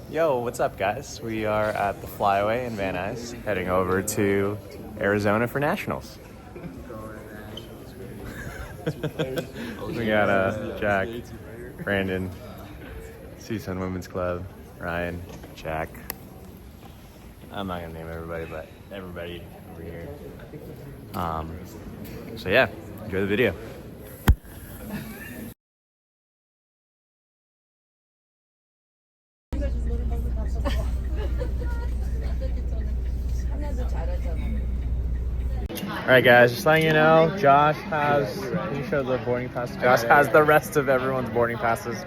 Yo, what's up, guys? We are at the Flyaway in Van Nuys, heading over to Arizona for nationals. We got Jack, Brandon, CSUN Women's Club, Ryan, Jack. I'm not gonna name everybody, but everybody over here. So yeah, enjoy the video. All right, guys, just letting you know, Josh has, can you show the boarding pass? Josh has the rest of everyone's boarding passes.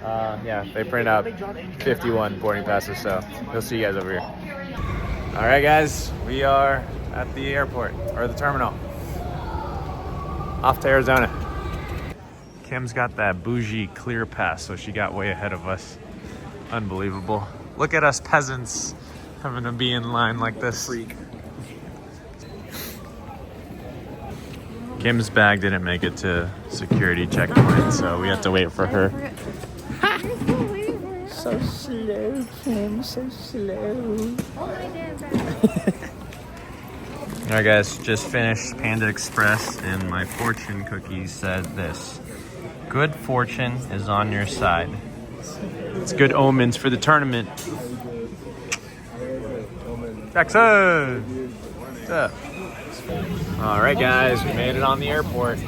Yeah, they print out 51 boarding passes, so we'll see you guys over here. All right, guys, we are at the airport, or the terminal, off to Arizona. Kim's got that bougie clear pass, so she got way ahead of us. Unbelievable. Look at us peasants having to be in line like this. Freak. Kim's bag didn't make it to security checkpoint, so we have to wait for her. So slow, Kim, so slow. Alright guys, just finished Panda Express and my fortune cookie said this: good fortune is on your side. It's good omens for the tournament. Jackson! What's up? Alright guys, we made it on the airport. We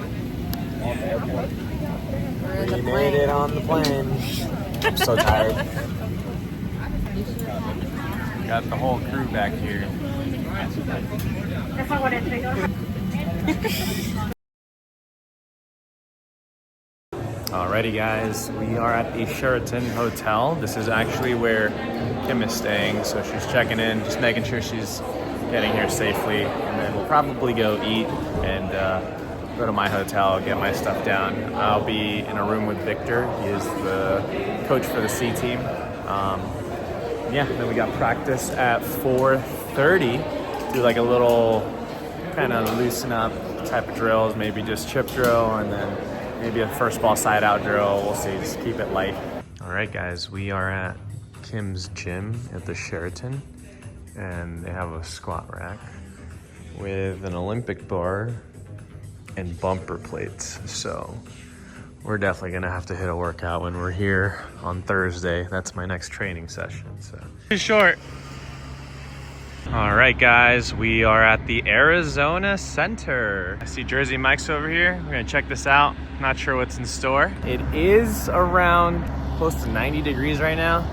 made it on the plane. I'm so tired. Got the whole crew back here. Alrighty guys, we are at the Sheraton Hotel. This is actually where Kim is staying, so she's checking in, just making sure she's getting here safely, and then we'll probably go eat and go to my hotel, get my stuff down. I'll be in a room with Victor. He is the coach for the C team. Yeah, then we got practice at 4:30. Do like a little kind of loosen up type of drills, maybe just chip drill, and then maybe a first ball side out drill. We'll see, just keep it light. All right, guys, we are at Kim's gym at the Sheraton, and they have a squat rack with an Olympic bar and bumper plates. So we're definitely gonna have to hit a workout when we're here on Thursday. That's my next training session, so. Too short. All right, guys, we are at the Arizona Center. I see Jersey Mike's over here. We're gonna check this out. Not sure what's in store. It is around close to 90 degrees right now.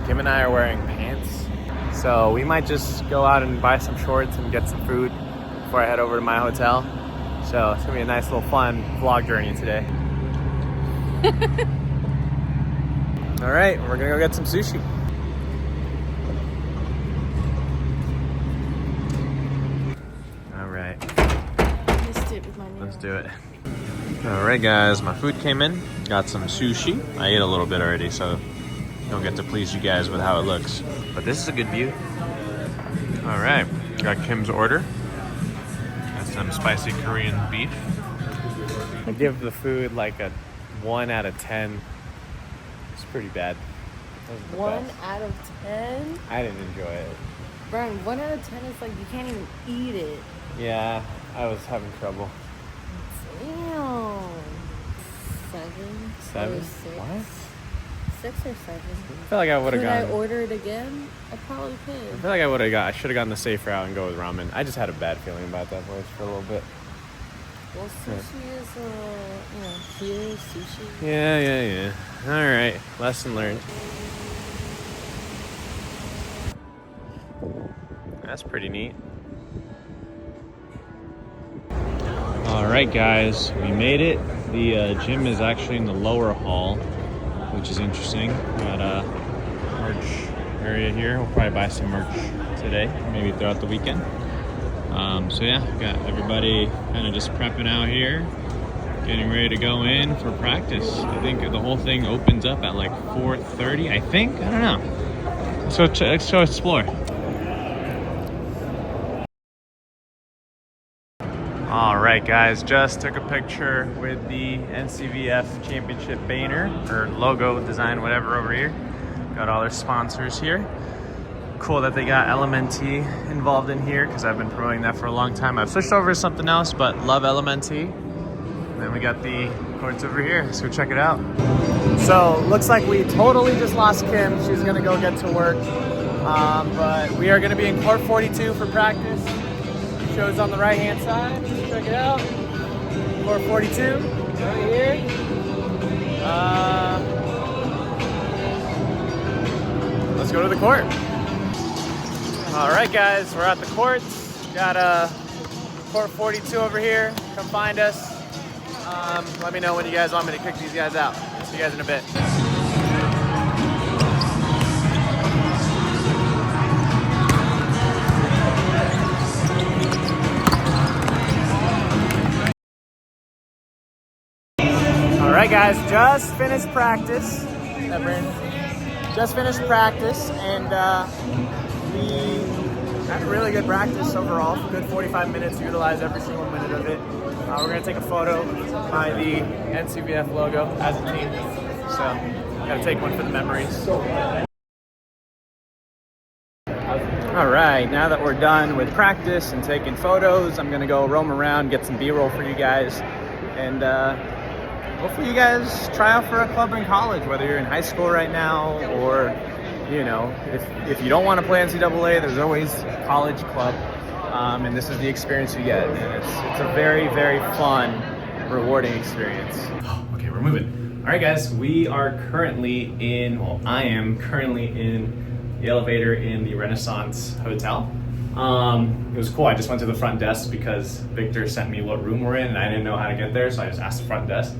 Kim and I are wearing pants, so we might just go out and buy some shorts and get some food before I head over to my hotel. So it's gonna be a nice little fun vlog journey today. All right, we're gonna go get some sushi. All right. Let's do it. All right, guys, my food came in. Got some sushi. I ate a little bit already, so don't get to please you guys with how it looks. But this is a good view. All right, got Kim's order. Got some spicy Korean beef. I give the food like a 1 out of 10. It's pretty bad. 1 out of 10? I didn't enjoy it. Brian, 1 out of 10 is like you can't even eat it. Yeah, I was having trouble. Damn. 7 or 6. What? 6 or 7. I feel like I would have gone. Could I order it again? I probably could. I feel like I should have gone the safe route and go with ramen. I just had a bad feeling about that place for a little bit. Well, sushi is, here, sushi. Yeah. All right, lesson learned. That's pretty neat. All right, guys, we made it. The gym is actually in the lower hall, which is interesting. Got a merch area here. We'll probably buy some merch today, maybe throughout the weekend. So yeah, got everybody kind of just prepping out here, getting ready to go in for practice. I think the whole thing opens up at like 4:30, I think. I don't know. So let's go explore. All right, guys, just took a picture with the NCVF Championship banner or logo design, whatever, over here. Got all their sponsors here. Cool that they got LMNT involved in here because I've been promoting that for a long time. I've switched over to something else, but love LMNT. And then we got the courts over here. Let's go check it out. So looks like we totally just lost Kim. She's gonna go get to work. But we are gonna be in court 42 for practice. Shows on the right-hand side. Check it out. Court 42, right here. Let's go to the court. All right, guys, we're at the courts. Got court 42 over here. Come find us. Let me know when you guys want me to kick these guys out. See you guys in a bit. All right, guys, just finished practice. Just finished practice, and we had a really good practice overall. Good 45 minutes, utilized every single minute of it. We're gonna take a photo by the NCVF logo as a team. So, gotta take one for the memories. All right, now that we're done with practice and taking photos, I'm gonna go roam around, get some B-roll for you guys, and hopefully you guys try out for a club in college, whether you're in high school right now or, you know, if you don't want to play NCAA, there's always college club, and this is the experience you get. And it's a very, very fun, rewarding experience. Okay, we're moving. All right, guys, we are currently in, well, I am currently in the elevator in the Renaissance Hotel. It was cool. I just went to the front desk because Victor sent me what room we're in, and I didn't know how to get there, so I just asked the front desk.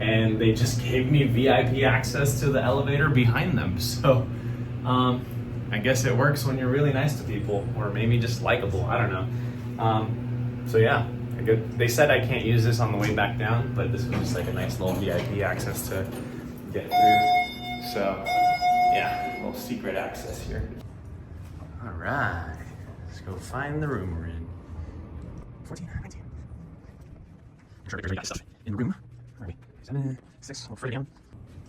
And they just gave me VIP access to the elevator behind them. So I guess it works when you're really nice to people, or maybe just likable. I don't know. So yeah, they said I can't use this on the way back down, but this was just like a nice little VIP access to get through. So yeah, a little secret access here. All right, let's go find the room we're in. 14, 19. I'm sure Victor's got stuff in the room. Where are we? 7, 6, we'll down.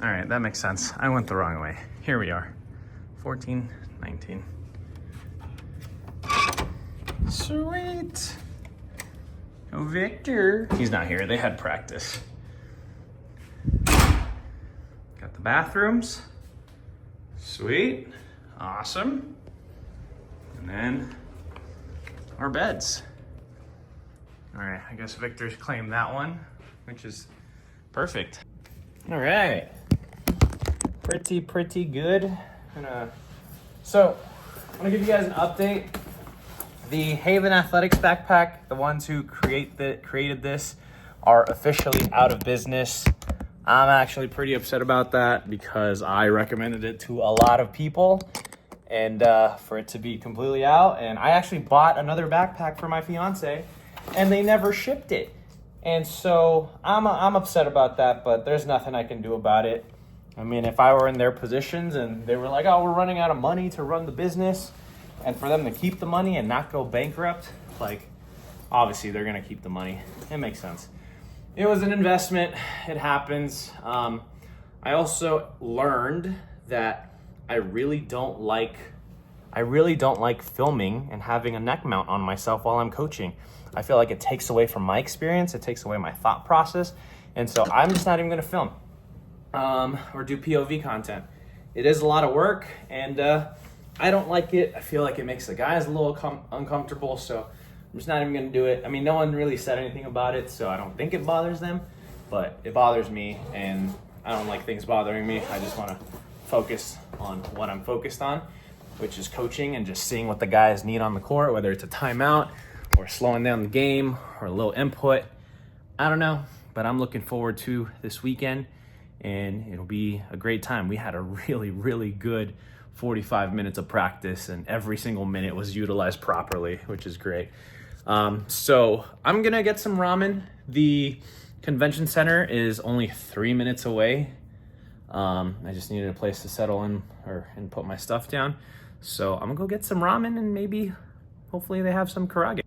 All right, that makes sense. I went the wrong way. Here we are. 14, 19. Sweet. Oh, Victor. He's not here. They had practice. Got the bathrooms. Sweet. Awesome. And then our beds. All right, I guess Victor's claimed that one, which is perfect. All right, pretty good. So I'm gonna give you guys an update. The Haven Athletics backpack, the ones who created this, are officially out of business. I'm actually pretty upset about that because I recommended it to a lot of people, and for it to be completely out. And I actually bought another backpack for my fiance, and they never shipped it. And so I'm upset about that, but there's nothing I can do about it. I mean, if I were in their positions and they were like, oh, we're running out of money to run the business, and for them to keep the money and not go bankrupt, like, obviously they're gonna keep the money. It makes sense. It was an investment, it happens. I also learned that I really don't like filming and having a neck mount on myself while I'm coaching. I feel like it takes away from my experience, it takes away my thought process, and so I'm just not even gonna film or do POV content. It is a lot of work, and I don't like it. I feel like it makes the guys a little uncomfortable, so I'm just not even gonna do it. I mean, no one really said anything about it, so I don't think it bothers them, but it bothers me, and I don't like things bothering me. I just wanna focus on what I'm focused on, which is coaching and just seeing what the guys need on the court, whether it's a timeout or slowing down the game or a little input. I don't know, but I'm looking forward to this weekend, and it'll be a great time. We had a really, really good 45 minutes of practice, and every single minute was utilized properly, which is great. So I'm gonna get some ramen. The convention center is only 3 minutes away. I just needed a place to settle in and put my stuff down. So I'm gonna go get some ramen, and maybe, hopefully they have some karage.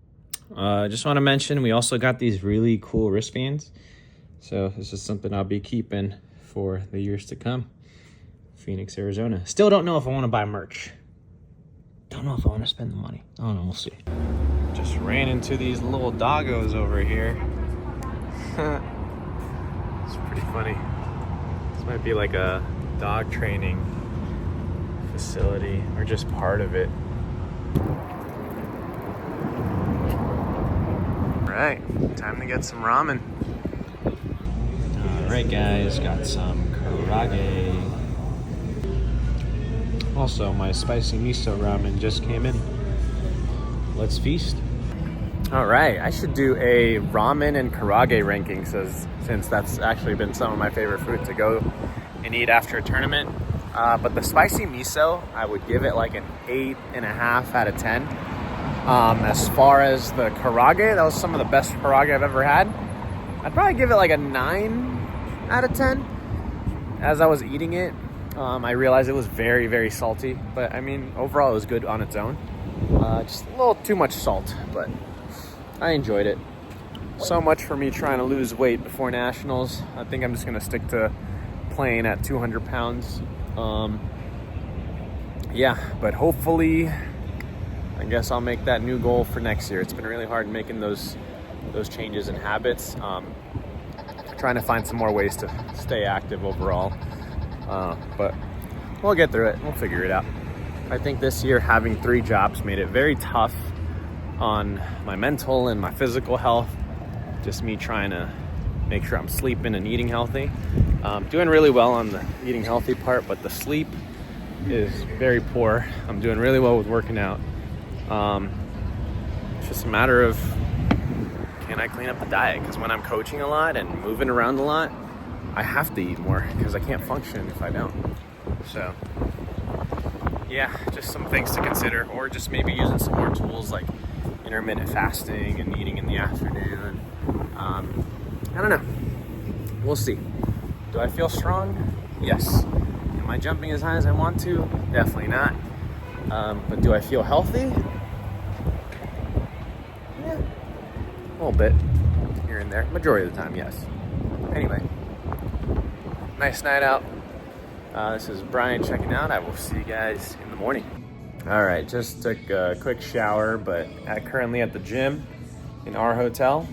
Just want to mention, we also got these really cool wristbands. So this is something I'll be keeping for the years to come. Phoenix, Arizona. Still don't know if I want to buy merch. Don't know if I want to spend the money. I don't know, we'll see. Just ran into these little doggos over here. It's pretty funny. This might be like a dog training facility or just part of it. All right, time to get some ramen. All right, guys, got some karage. Also, my spicy miso ramen just came in. Let's feast. All right, I should do a ramen and karage ranking since that's actually been some of my favorite food to go and eat after a tournament. But the spicy miso, I would give it like an 8.5 out of 10. As far as the karage, that was some of the best karage I've ever had. I'd probably give it like a 9 out of 10. As I was eating it, I realized it was very, very salty. But I mean, overall it was good on its own. Just a little too much salt, but I enjoyed it. So much for me trying to lose weight before nationals. I think I'm just gonna stick to playing at 200 pounds. Yeah, but hopefully, I guess I'll make that new goal for next year. It's been really hard making those changes in habits. Trying to find some more ways to stay active overall. But we'll get through it. We'll figure it out. I think this year having 3 jobs made it very tough on my mental and my physical health. Just me trying to make sure I'm sleeping and eating healthy. Doing really well on the eating healthy part, but the sleep is very poor. I'm doing really well with working out. It's just a matter of, can I clean up the diet? Because when I'm coaching a lot and moving around a lot, I have to eat more because I can't function if I don't. So yeah, just some things to consider, or just maybe using some more tools like intermittent fasting and eating in the afternoon. I don't know. We'll see. Do I feel strong? Yes. Am I jumping as high as I want to? Definitely not. But do I feel healthy? Yeah, a little bit here and there. Majority of the time, yes. Anyway, nice night out. This is Bryan checking out. I will see you guys in the morning. All right, just took a quick shower, but currently at the gym in our hotel.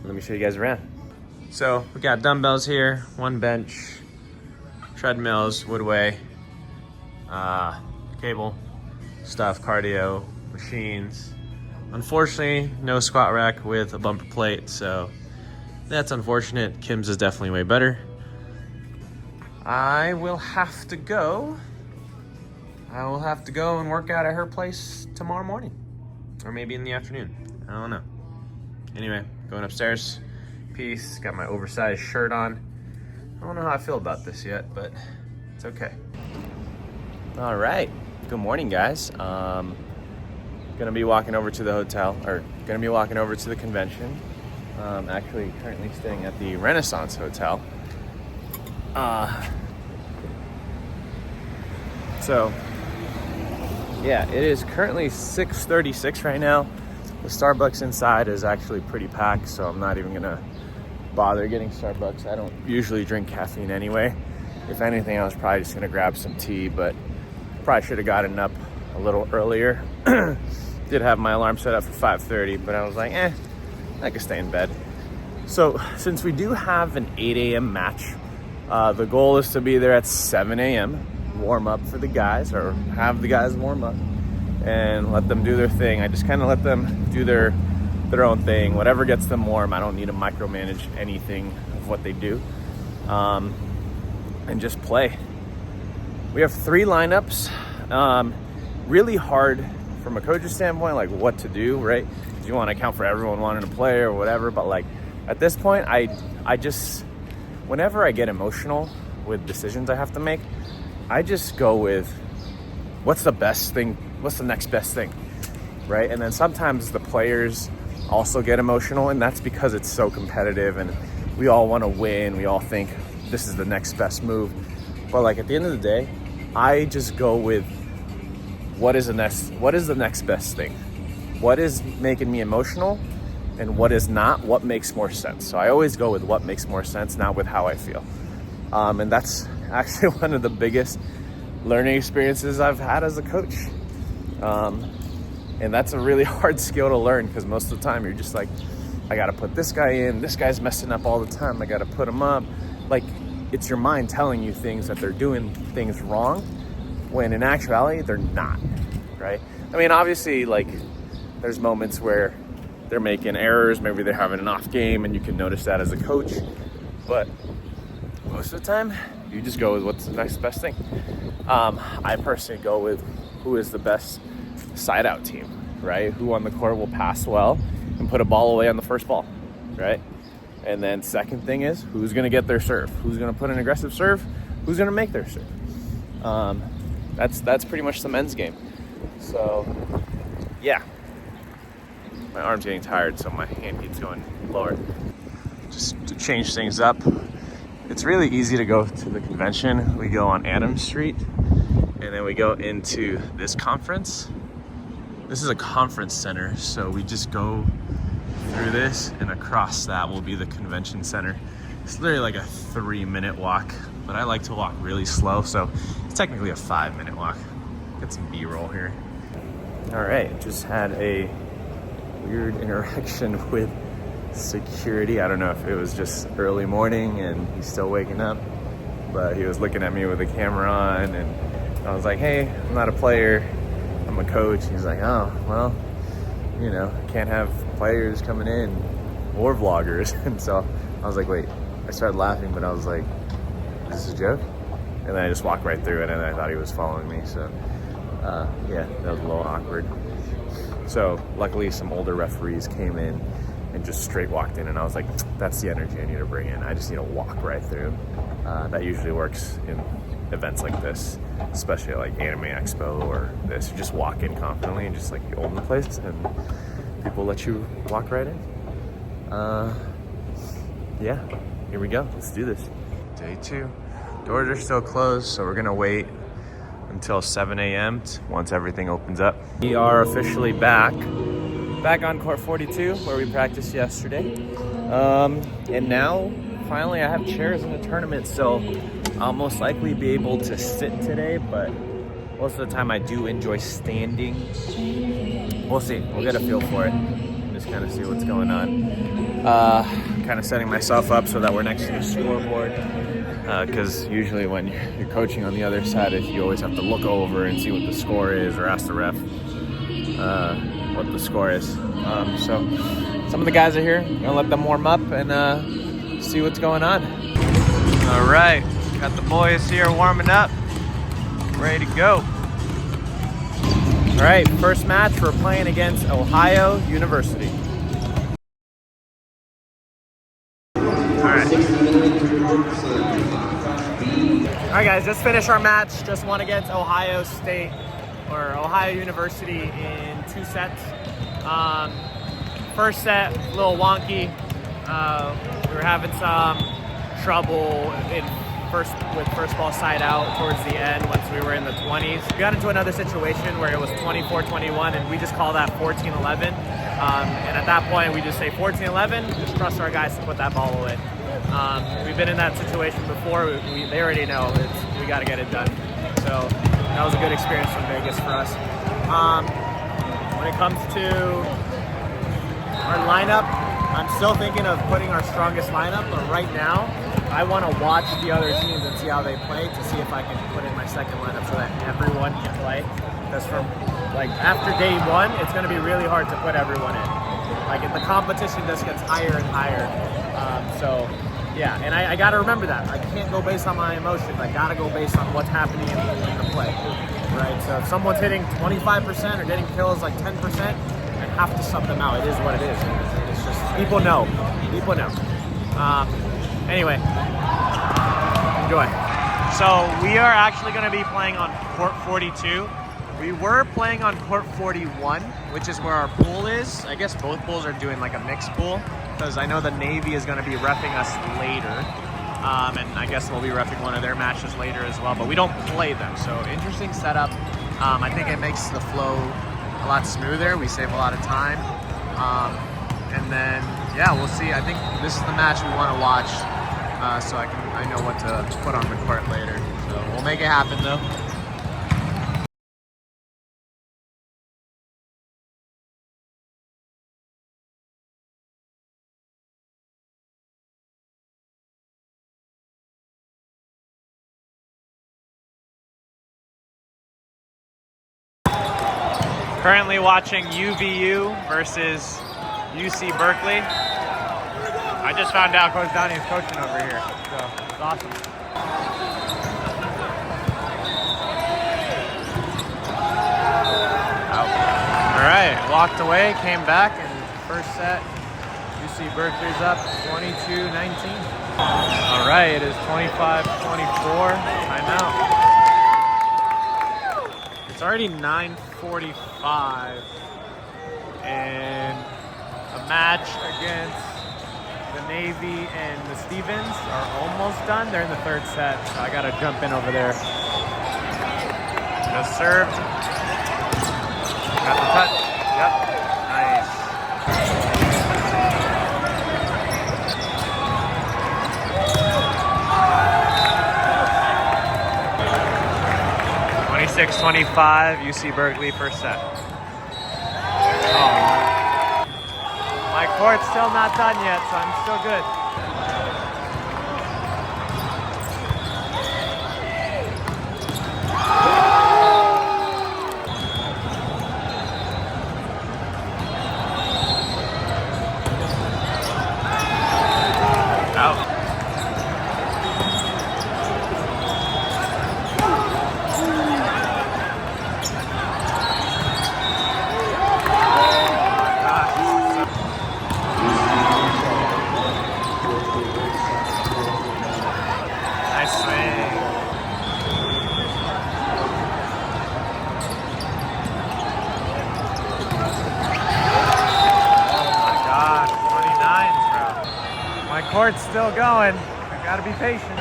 Let me show you guys around. So we got dumbbells here, 1 bench, treadmills, woodway, cable, stuff, cardio, machines. Unfortunately, no squat rack with a bumper plate, so that's unfortunate. Kim's is definitely way better. I will have to go and work out at her place tomorrow morning, or maybe in the afternoon. I don't know. Anyway, going upstairs. Peace. Got my oversized shirt on. I don't know how I feel about this yet, but it's okay. All right. Good morning, guys. Gonna be walking over to the hotel, or gonna be walking over to the convention. Actually, currently staying at the Renaissance Hotel. So, yeah, it is currently 6:36 right now. The Starbucks inside is actually pretty packed, so I'm not even gonna bother getting Starbucks. I don't usually drink caffeine anyway. If anything, I was probably just gonna grab some tea, but probably should have gotten up a little earlier. Did have my alarm set up for 5:30, but I was like, I could stay in bed. So since we do have an 8 a.m. match, the goal is to be there at 7 a.m., warm up for the guys, or have the guys warm up and let them do their thing. I just kind of let them do their own thing, whatever gets them warm. I don't need to micromanage anything of what they do, and just play. We have 3 lineups. Really hard from a coach's standpoint, like what to do, right? Because you want to account for everyone wanting to play or whatever, but like at this point, I just, whenever I get emotional with decisions I have to make, I just go with what's the best thing, what's the next best thing, right? And then sometimes the players also get emotional, and that's because it's so competitive and we all want to win. We all think this is the next best move. But like at the end of the day, I just go with what is the next best thing? What is making me emotional and what is not, what makes more sense? So I always go with what makes more sense, not with how I feel. And that's actually one of the biggest learning experiences I've had as a coach. And that's a really hard skill to learn, because most of the time you're just like, I got to put this guy in. This guy's messing up all the time. I got to put him up. Like, it's your mind telling you things that they're doing things wrong, when in actuality, they're not, right? I mean, obviously, like, there's moments where they're making errors. Maybe they're having an off game, and you can notice that as a coach. But most of the time, you just go with what's the next best thing. I personally go with who is the best side out team, right? Who on the court will pass well and put a ball away on the first ball, right? And then second thing is, who's going to get their serve? Who's going to put an aggressive serve? Who's going to make their serve? That's pretty much the men's game. So, yeah. My arm's getting tired, so my hand keeps going lower. Just to change things up, it's really easy to go to the convention. We go on Adams Street, and then we go into this conference. This is a conference center, so we just go through this, and across that will be the convention center. It's literally like a 3-minute walk, but I like to walk really slow, so it's technically a 5-minute walk. Get some B-roll here. All right, just had a weird interaction with security. I don't know if it was just early morning and he's still waking up, but he was looking at me with the camera on, and I was like, hey, I'm not a player, I'm a coach. He's like, oh, well, you know, can't have players coming in or vloggers. And so I was like, wait, I started laughing, but I was like, is this a joke? And then I just walked right through it, and I thought he was following me. So yeah, that was a little awkward. So luckily some older referees came in and just straight walked in, and I was like, that's the energy I need to bring in. I just need to walk right through. That usually works in events like this, especially like Anime Expo or this. You just walk in confidently and just like you own the place, and people let you walk right in. Yeah, here we go. Let's do this. Day 2. Doors are still closed, so we're gonna wait until 7 a.m. once everything opens up. We are officially back on court 42 where we practiced yesterday. And now finally I have chairs in the tournament, so I'll most likely be able to sit today, but most of the time I do enjoy standing. We'll see, we'll get a feel for it. Just kind of see what's going on. Kind of setting myself up so that we're next to the scoreboard. Because usually when you're coaching on the other side, you always have to look over and see what the score is, or ask the ref what the score is. So some of the guys are here. I'm gonna let them warm up and see what's going on. All right, got the boys here warming up, ready to go. All right, first match, we're playing against Ohio University. All right, guys, just finished our match. Just won against Ohio State, or Ohio University, in 2 sets. First set, a little wonky. We were having some trouble with first ball side out towards the end once we were in the 20s. We got into another situation where it was 24-21, and we just call that 14-11. And at that point, we just say 14-11, just trust our guys to put that ball away. We've been in that situation before. They already know we got to get it done. So that was a good experience from Vegas for us. When it comes to our lineup, I'm still thinking of putting our strongest lineup, but right now I want to watch the other teams and see how they play to see if I can put in my second lineup so that everyone can play. Because from after day 1, it's going to be really hard to put everyone in. The competition just gets higher and higher. So yeah, and I got to remember that. I can't go based on my emotions. I got to go based on what's happening in the play, right? So if someone's hitting 25% or getting kills like 10%, I have to sub them out. It is what it is. It's just, people know. Anyway, enjoy. So we are actually going to be playing on court 42. We were playing on court 41, which is where our pool is. I guess both pools are doing like a mixed pool, because I know the Navy is going to be reffing us later. And I guess we'll be reffing one of their matches later as well, but we don't play them. So interesting setup. I think it makes the flow a lot smoother. We save a lot of time. And then, yeah, we'll see. I think this is the match we want to watch. So I I know what to put on the court later. So we'll make it happen though. Currently watching UVU versus UC Berkeley. I just found out Coach Donnie is coaching over here, so it's awesome. Out. All right, walked away, came back, and first set, UC Berkeley's up 22-19. All right, it is 25-24, timeout. It's already 9:45, and a match against the Navy and the Stevens are almost done. They're in the third set, so I gotta jump in over there. Just served. Got the touch. Yep. Nice. (26-25) UC Berkeley first set. Oh. My court's still not done yet, so I'm still good. Out. Nice swing. Oh my gosh, 29s, bro. My court's still going. I gotta be patient.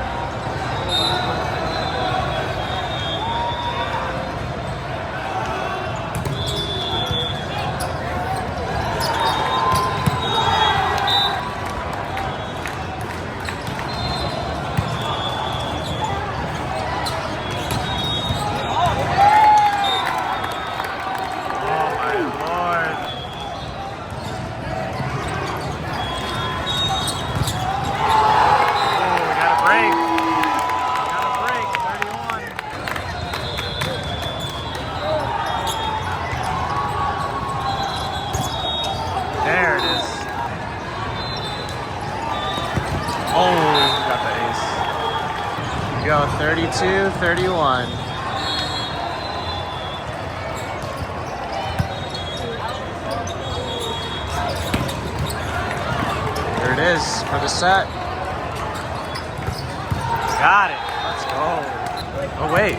There it is. Oh, got the ace. We go 32-31. There it is for the set. Got it. Let's go. Oh wait,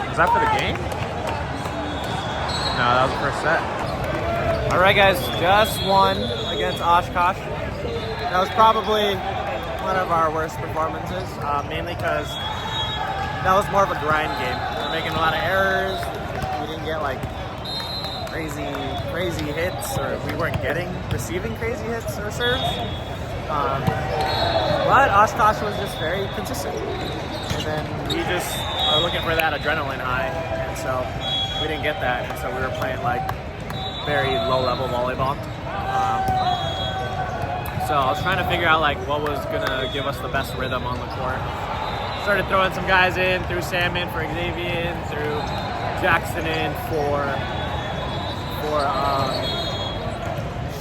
was that for the game? No, that was the first set. All right, guys, just won against Oshkosh. That was probably one of our worst performances, mainly because that was more of a grind game. We were making a lot of errors. We didn't get like crazy hits, or we weren't receiving crazy hits or serves. But Oshkosh was just very consistent. And then we just are looking for that adrenaline high, and so we didn't get that, and so we were playing like very low-level volleyball. So I was trying to figure out like what was gonna give us the best rhythm on the court. Started throwing some guys in, threw Sam in for Xavier, threw Jackson in for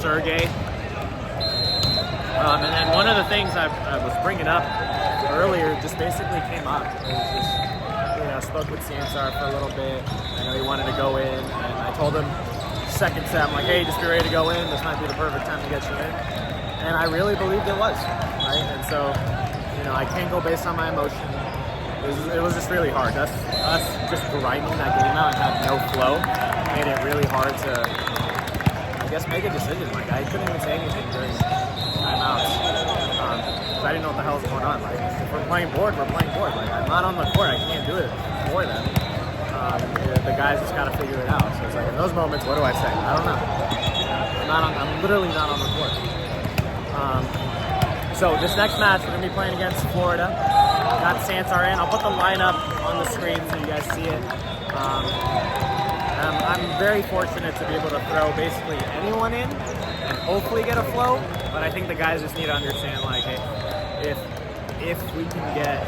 Sergey. And then one of the things I was bringing up earlier just basically came up. It was just, I spoke with Sansar for a little bit. I know he wanted to go in, and I told him second set, I'm like, hey, just be ready to go in. This might be the perfect time to get you in. And I really believed it was, right? And so, I can't go based on my emotion. It was just really hard. Us just grinding that game out and had no flow made it really hard to, I guess, make a decision. Like, I couldn't even say anything during timeouts. Because I didn't know what the hell was going on. Like, if we're playing board, we're playing board. Like, I'm not on the court. I can't do it for them. The guys just got to figure it out. So it's like, in those moments, what do I say? I don't know. I'm literally not on the court. So this next match, we're going to be playing against Florida. got Sansar in. I'll put the lineup on the screen so you guys see it. I'm very fortunate to be able to throw basically anyone in and hopefully get a flow, but I think the guys just need to understand, like, hey, if we can get,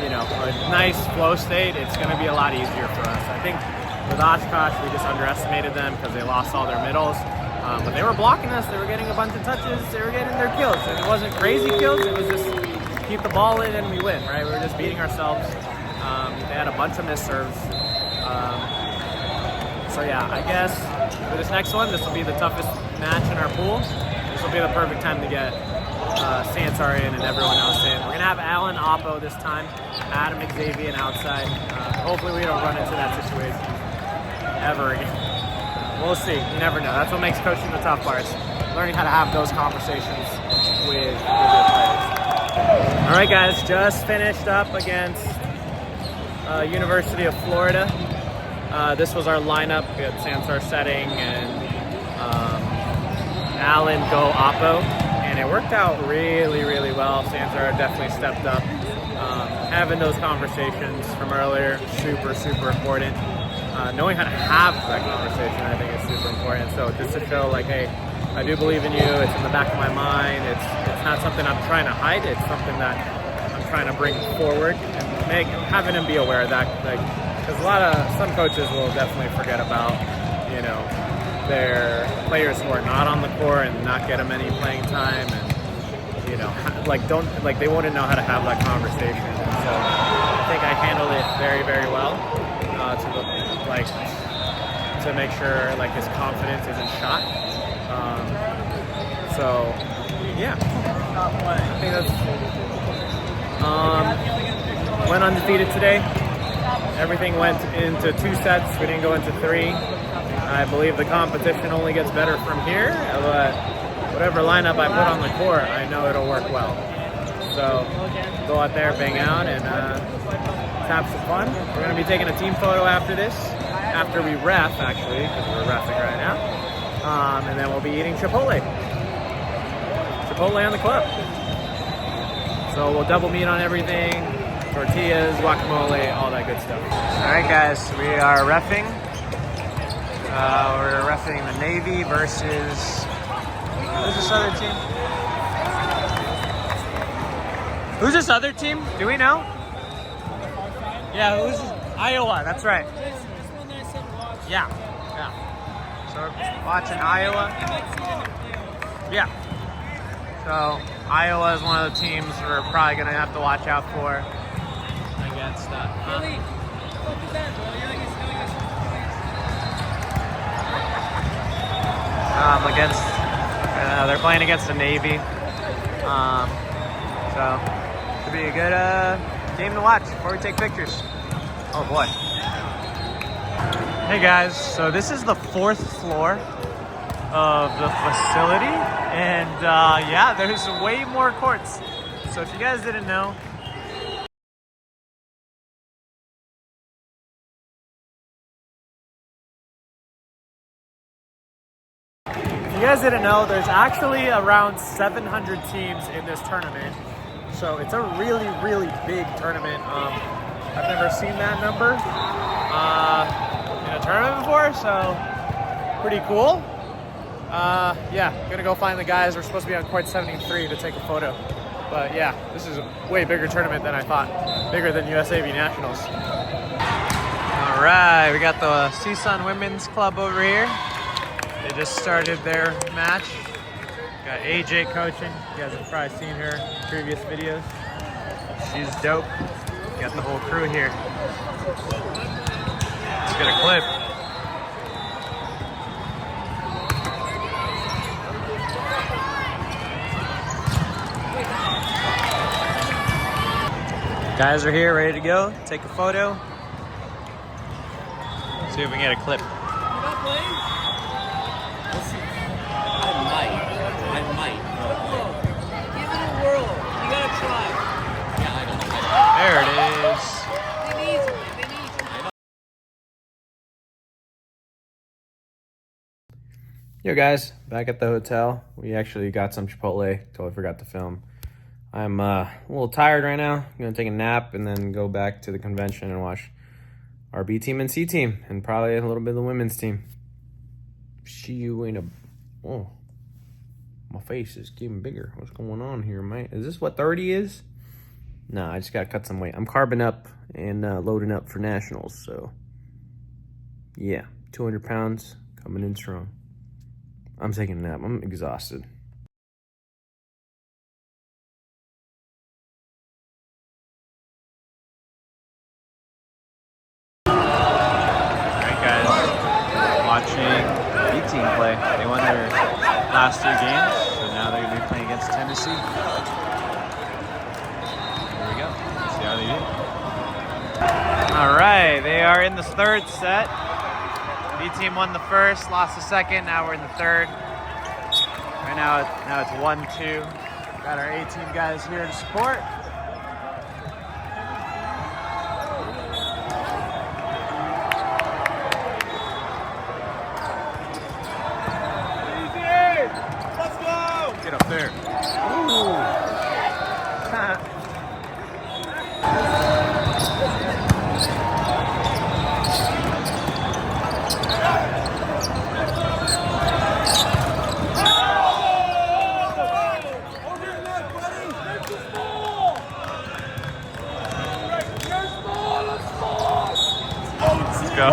you know, a nice flow state, it's going to be a lot easier for us. I think with Oshkosh, we just underestimated them because they lost all their middles. But they were blocking us. They were getting a bunch of touches. They were getting their kills. And it wasn't crazy kills. It was just keep the ball in and we win, right? We were just beating ourselves. They had a bunch of missed serves. So yeah, I guess for this next one, this will be the toughest match in our pool. This will be the perfect time to get Sansar in and everyone else in. We're going to have Alan Oppo this time, Adam Xavier outside. Hopefully we don't run into that situation ever again. We'll see. You never know. That's what makes coaching the tough part. Learning how to have those conversations with your players. All right, guys. Just finished up against University of Florida. This was our lineup. We had Sansar setting and Alan go Oppo. And it worked out really, really well. Sansar definitely stepped up. Having those conversations from earlier, super, super important. Knowing how to have that conversation, I think, is super important. So just to show, like, hey, I do believe in you. It's in the back of my mind. It's not something I'm trying to hide. It's something that I'm trying to bring forward and having him be aware of that. Like, because some coaches will definitely forget about, you know, their players who are not on the court and not get them any playing time, and you know, they wouldn't know how to have that conversation. So I think I handled it very, very well. To make sure like his confidence isn't shot. So yeah, I think that's went undefeated today. Everything went into 2 sets. We didn't go into 3. I believe the competition only gets better from here, but whatever lineup I put on the court, I know it'll work well. So go out there, bang out, and have some fun. We're going to be taking a team photo after this, after we ref, actually, because we're reffing right now. And then we'll be eating Chipotle on the club. So we'll double meat on everything, tortillas, guacamole, all that good stuff. All right, guys, we are reffing. We're reffing the Navy versus, who's this other team? Who's this other team? Do we know? Yeah, who's Iowa? That's right. Yeah. So we're watching Iowa. Yeah. So Iowa is one of the teams we're probably gonna have to watch out for against. They're playing against the Navy. So should be a good game to watch before we take pictures. Oh boy. Hey guys, so this is the 4th floor of the facility, and yeah, there's way more courts. So if you guys didn't know, there's actually around 700 teams in this tournament. So it's a really, really big tournament. I've never seen that number in a tournament before, so pretty cool. Yeah, gonna go find the guys. We're supposed to be on court 73 to take a photo. But yeah, this is a way bigger tournament than I thought. Bigger than USAV Nationals. All right, we got the CSUN Women's Club over here. They just started their match. Got AJ coaching. You guys have probably seen her in previous videos. She's dope. Got the whole crew here. Let's get a clip. Guys are here, ready to go. Take a photo. See if we can get a clip. I might. Give it a whirl. You gotta try. Yeah, I don't know. There it is. They need you. Yo guys, back at the hotel. We actually got some Chipotle. Totally forgot to film. I'm a little tired right now. I'm gonna take a nap and then go back to the convention and watch our B team and C team, and probably a little bit of the women's team. See you in a... Oh, my face is getting bigger. What's going on here, man? Is this what 30 is? No, I just gotta cut some weight. I'm carbing up and loading up for nationals, so yeah, 200 pounds coming in strong. I'm taking a nap. I'm exhausted. Watching B-team play. They won their last 2 games, so now they're going to be playing against Tennessee. Here we go. See how they do. All right, they are in the 3rd set. B-team won the 1st, lost the 2nd. Now we're in the 3rd. Right now it's 1-2. Got our A-team guys here to support. Get up there. Ooh. Let's go.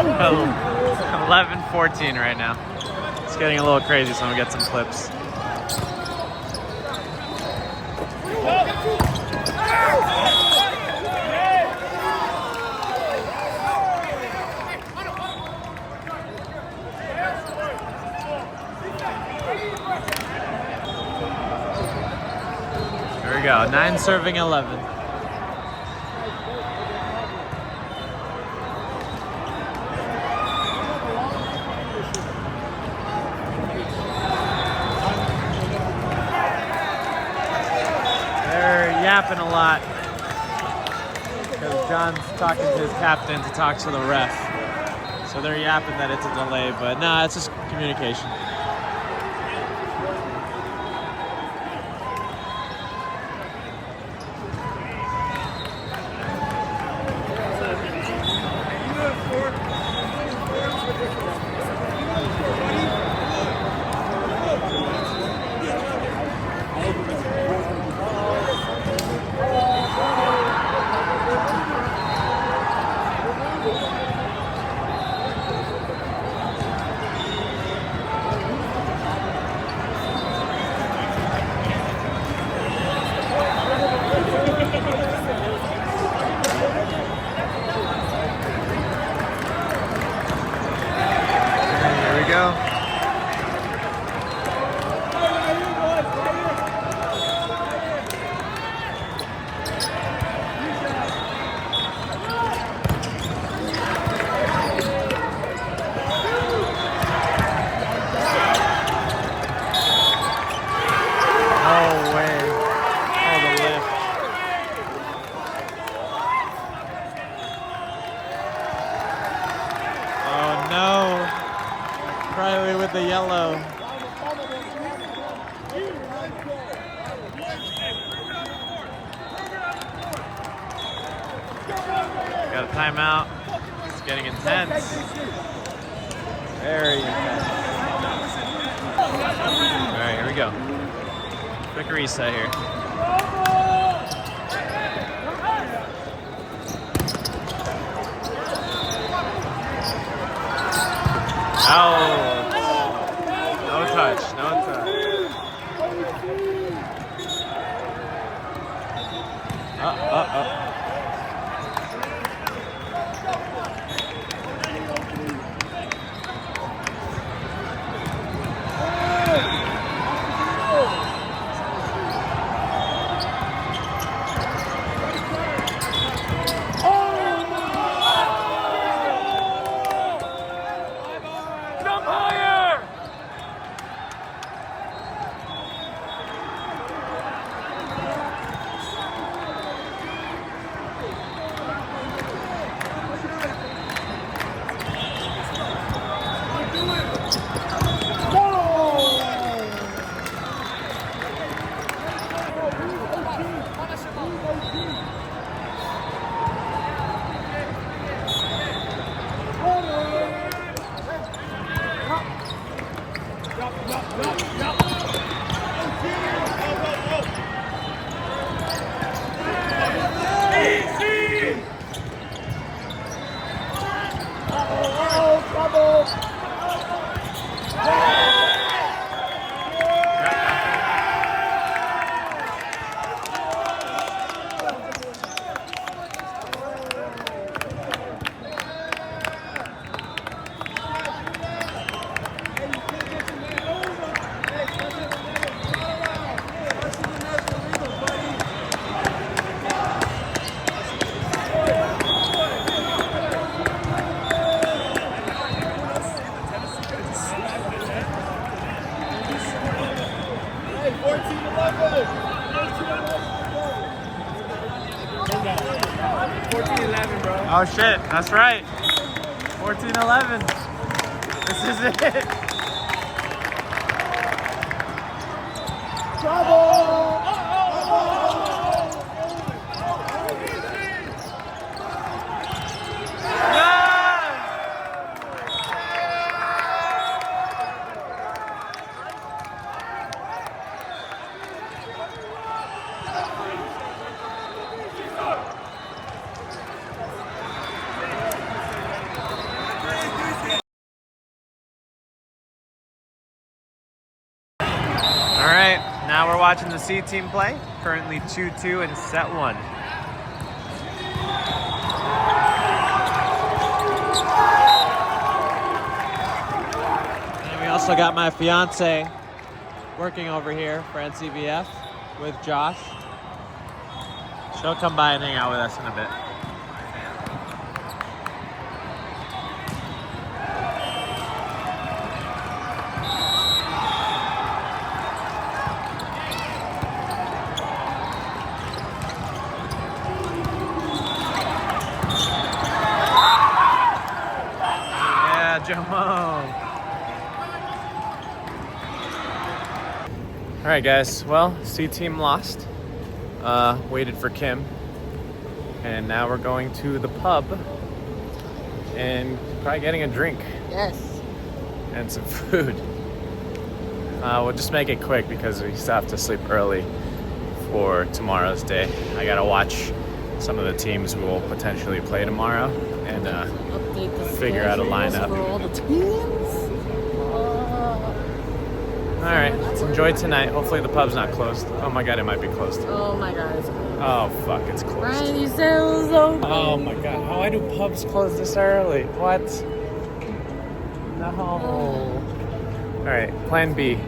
11-14 right now. It's getting a little crazy, so I'm gonna get some clips. There we go, 9 serving 11. They're yapping a lot because John's talking to his captain to talk to the ref. So they're yapping that it's a delay, but nah, it's just communication. The yellow. Got a timeout. It's getting intense. Very intense. All right, here we go. Quick reset here. Oh. No touch, no touch. Come on! Oh shit, that's right. 14-11. This is it. All right, now we're watching the C team play. Currently 2-2 in set 1. And we also got my fiance working over here for NCVF with Josh. She'll come by and hang out with us in a bit. All right, guys. Well, C team lost. Waited for Kim, and now we're going to the pub and probably getting a drink. Yes. And some food. We'll just make it quick because we still have to sleep early for tomorrow's day. I gotta watch some of the teams we'll potentially play tomorrow and Update the figure out a schedules lineup. for all the teams. All right, let's enjoy tonight. Hopefully the pub's not closed. Oh my God, it might be closed. Oh my God. Oh fuck, it's closed. Bryan, you said it was open. Oh my God, why do pubs close this early? What? No. All right, plan B.